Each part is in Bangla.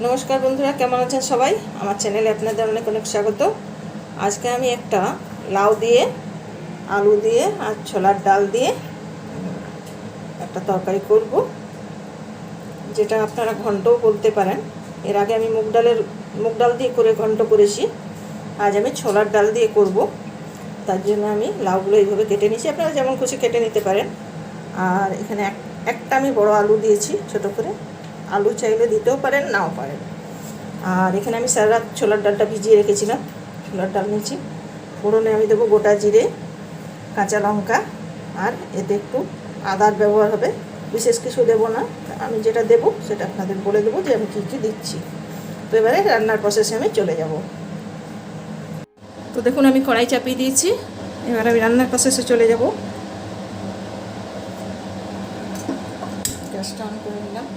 নমস্কার বন্ধুরা, কেমন আছেন সবাই? আমার চ্যানেলে আপনাদের অনেক অনেক স্বাগত। আজকে আমি একটা লাউ দিয়ে, আলু দিয়ে আর ছোলার ডাল দিয়ে একটা তরকারি করব, যেটা আপনারা ঘন্টও বলতে পারেন। এর আগে আমি মুগ ডাল দিয়ে করে ঘন্ট করেছি। আজ আমি ছোলার ডাল দিয়ে করব। তার জন্য আমি লাউগুলো এইভাবে কেটে নিয়েছি, আপনারা যেমন খুশি কেটে নিতে পারেন। আর এখানে একটা আমি বড় আলু দিয়েছি ছোট করে। আলু চাইলে দিতেও পারেন, নাও পারেন। আর এখানে আমি সারা রাত ছোলার ডালটা ভিজিয়ে রেখেছিলাম। ছোলার ডাল নিয়েছি। ফোড়নে আমি দেবো গোটা জিরে, কাঁচা লঙ্কা, আর এতে একটু আদার ব্যবহার হবে। বিশেষ কিছু দেবো না, আমি যেটা দেবো সেটা আপনাদের বলে দেবো যে আমি কী কী দিচ্ছি। তো এবারে রান্নার প্রসেসে আমি চলে যাব। তো দেখুন, আমি কড়াই চাপিয়ে দিয়েছি। এবার আমি রান্নার প্রসেসে চলে যাব। গ্যাসটা অন করে নিলাম।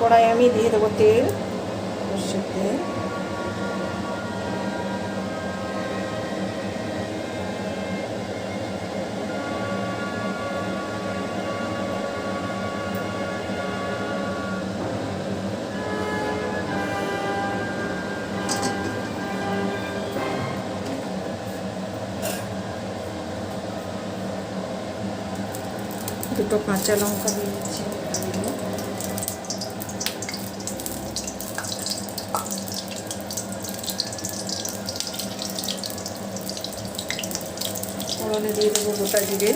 কড়াই আমি দিয়ে দেবো তেল, সর্ষের তেল। দুটো কাঁচা লঙ্কা দিয়ে দিচ্ছি। ফোড়নে দিয়ে দেবো গোটা জিরে।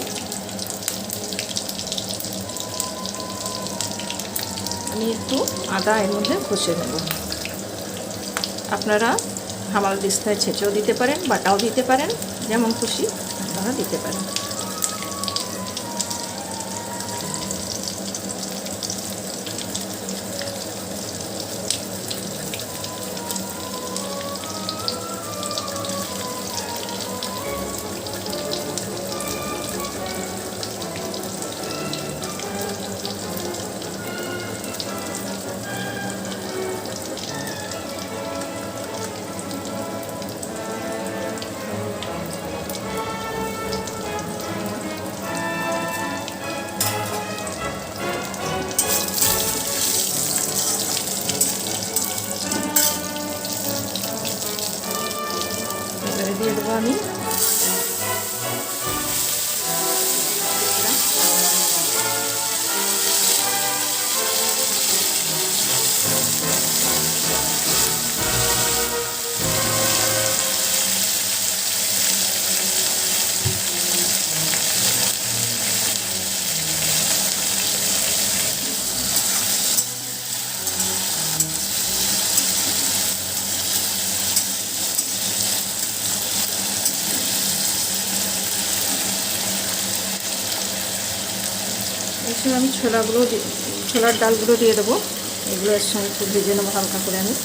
আমি একটু আদা এর মধ্যে ঘষে নেব। আপনারা হামাল দিস্তায় ছেঁচেও দিতে পারেন, বাটাও দিতে পারেন, যেমন খুশি আপনারা দিতে পারেন। এবারে দিয়ে দেবো আমি এসে আমি ছোলার ডালগুলো দিয়ে দেবো। এগুলো এর সঙ্গে একটু ভেজে নেবো হালকা করে আমি।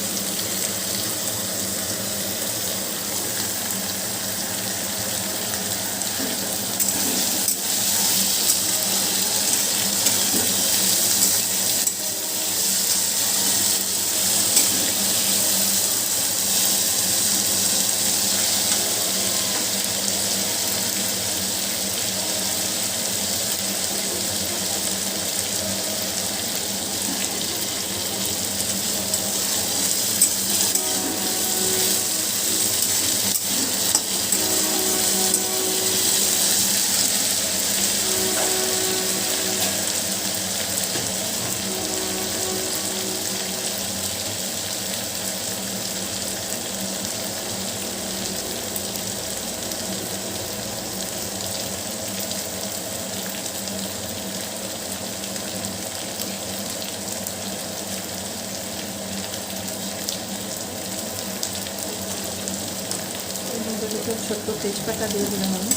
একটা ছোট্ট তেজপাতা দিয়ে দিলাম আমি।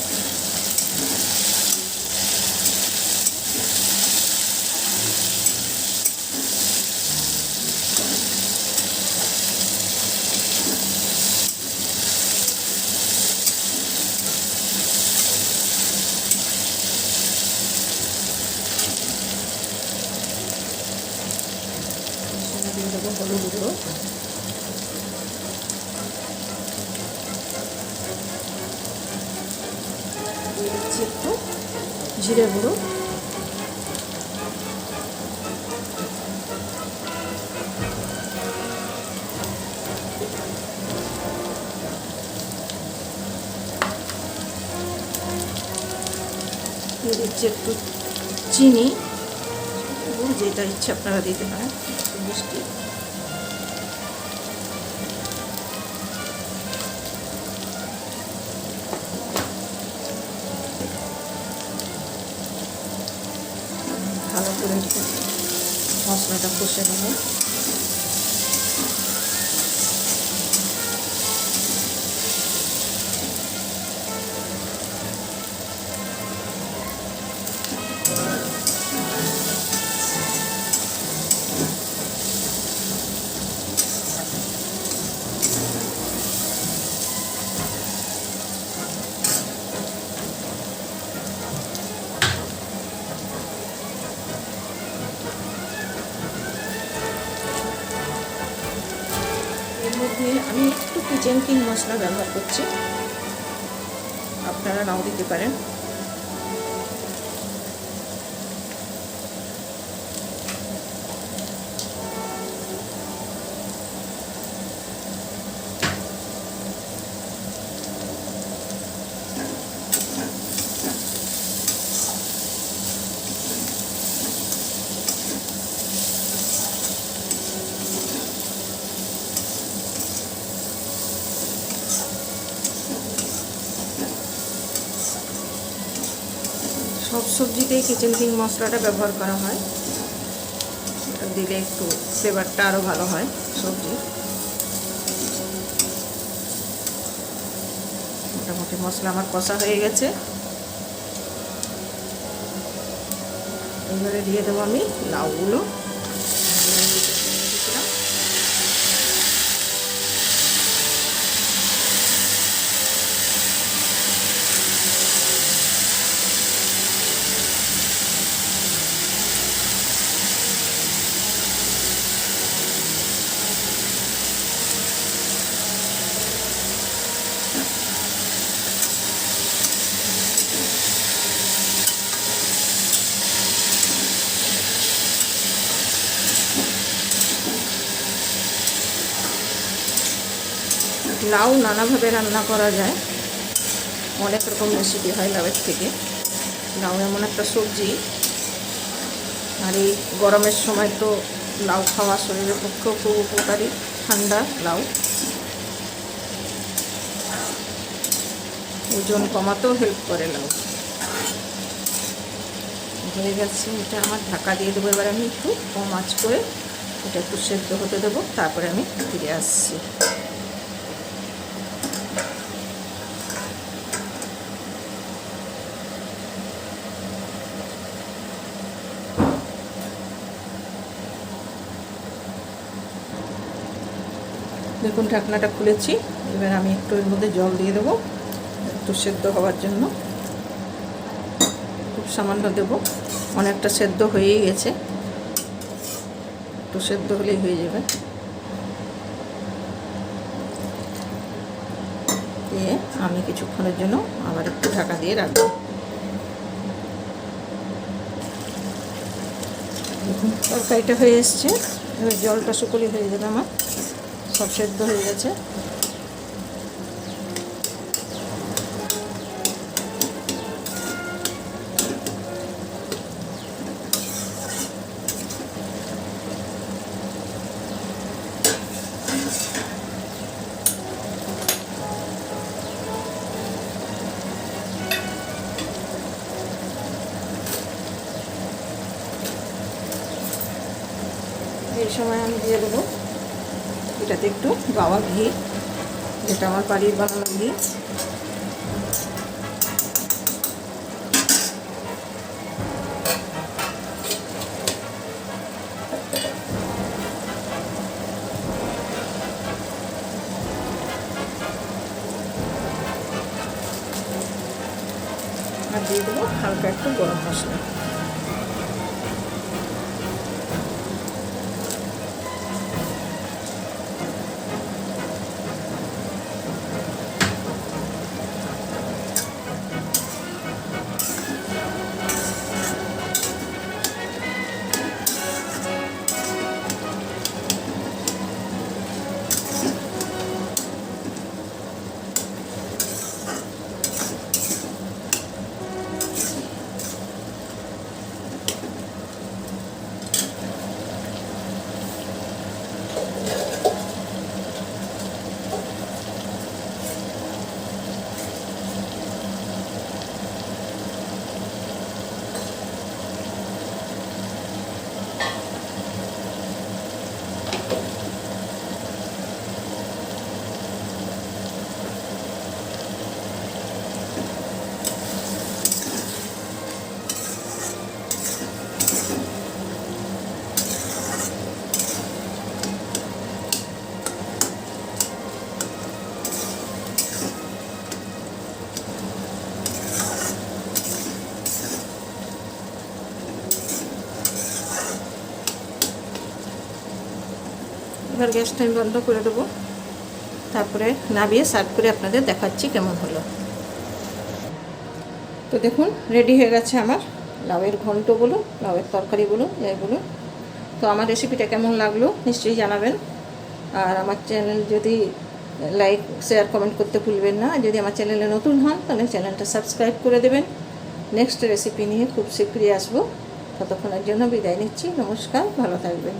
দিয়ে দেবো হলুদ গুঁড়ো, দিয়ে দিচ্ছি একটু জিরে গুঁড়ো, দিয়ে দিচ্ছি একটু চিনি, যেটা ইচ্ছে আপনারা দিতে পারেন, মিষ্টি। ভালো করে মশলাটা কষে নেব। এর মধ্যে আমি একটু কিচেন কিং মশলা ব্যবহার করছি, আপনারা নাও দিতে পারেন। সব সবজিতেই কিচেন কিং মশলাটা ব্যবহার করা হয়, এটা দিলে একটু ফ্লেভারটা আরও ভালো হয় সবজির। মোটামুটি মশলা আমার কষা হয়ে গেছে, এবারে দিয়ে দেবো আমি লাউগুলো। লাউ নানাভাবে রান্না করা যায়, অনেক রকম রেসিপি হয় লাউয়ের থেকে। লাউ এমন একটা সবজি, আর এই গরমের সময় তো লাউ খাওয়া শরীরের পক্ষেও খুব উপকারী। ঠান্ডা লাউ ওজন কমাতেও হেল্প করে লাউ। হয়ে গেছে এটা আমার, ঢাকা দিয়ে দেবো। এবার আমি একটু কম আঁচ করে এটা একটু সেদ্ধ হতে দেবো, তারপরে আমি ফিরে আসছি। দেখুন ঢাকনাটা খুলেছি, এবার আমি একটু এর মধ্যে জল দিয়ে দেবো একটু সেদ্ধ হওয়ার জন্য। খুব সামান্য দেব, অনেকটা সেদ্ধ হয়েই গেছে, একটু সেদ্ধ হলেই হয়ে যাবে। দিয়ে আমি কিছুক্ষণের জন্য আবার একটু ঢাকা দিয়ে রাখবো। দেখুন তরকারিটা হয়ে এসছে, এবার জলটা শুকলি হয়ে যাবে, আমার সব সেদ্ধ হয়ে গেছে। এই সময় আমি দিয়ে দেবো এটাতে একটু গাওয়া ঘি, যেটা আমার বাড়ির বানানো ঘি। হালকা একটু গরম মশলা। এবার গ্যাসটা আমি বন্ধ করে দেবো, তারপরে নামিয়ে সার্ভ করে আপনাদের দেখাচ্ছি কেমন হলো। তো দেখুন রেডি হয়ে গেছে আমার লাউয়ের ঘন্ট বলুন, লাউয়ের তরকারি বলুন, যাই বলুন। তো আমার রেসিপিটা কেমন লাগলো নিশ্চয়ই জানাবেন। আর আমার চ্যানেল যদি লাইক শেয়ার কমেন্ট করতে ভুলবেন না। যদি আমার চ্যানেলে নতুন হন তাহলে চ্যানেলটা সাবস্ক্রাইব করে দেবেন। নেক্সট রেসিপি নিয়ে খুব শীঘ্রই আসবো। ততক্ষণের জন্য বিদায় নিচ্ছি। নমস্কার, ভালো থাকবেন।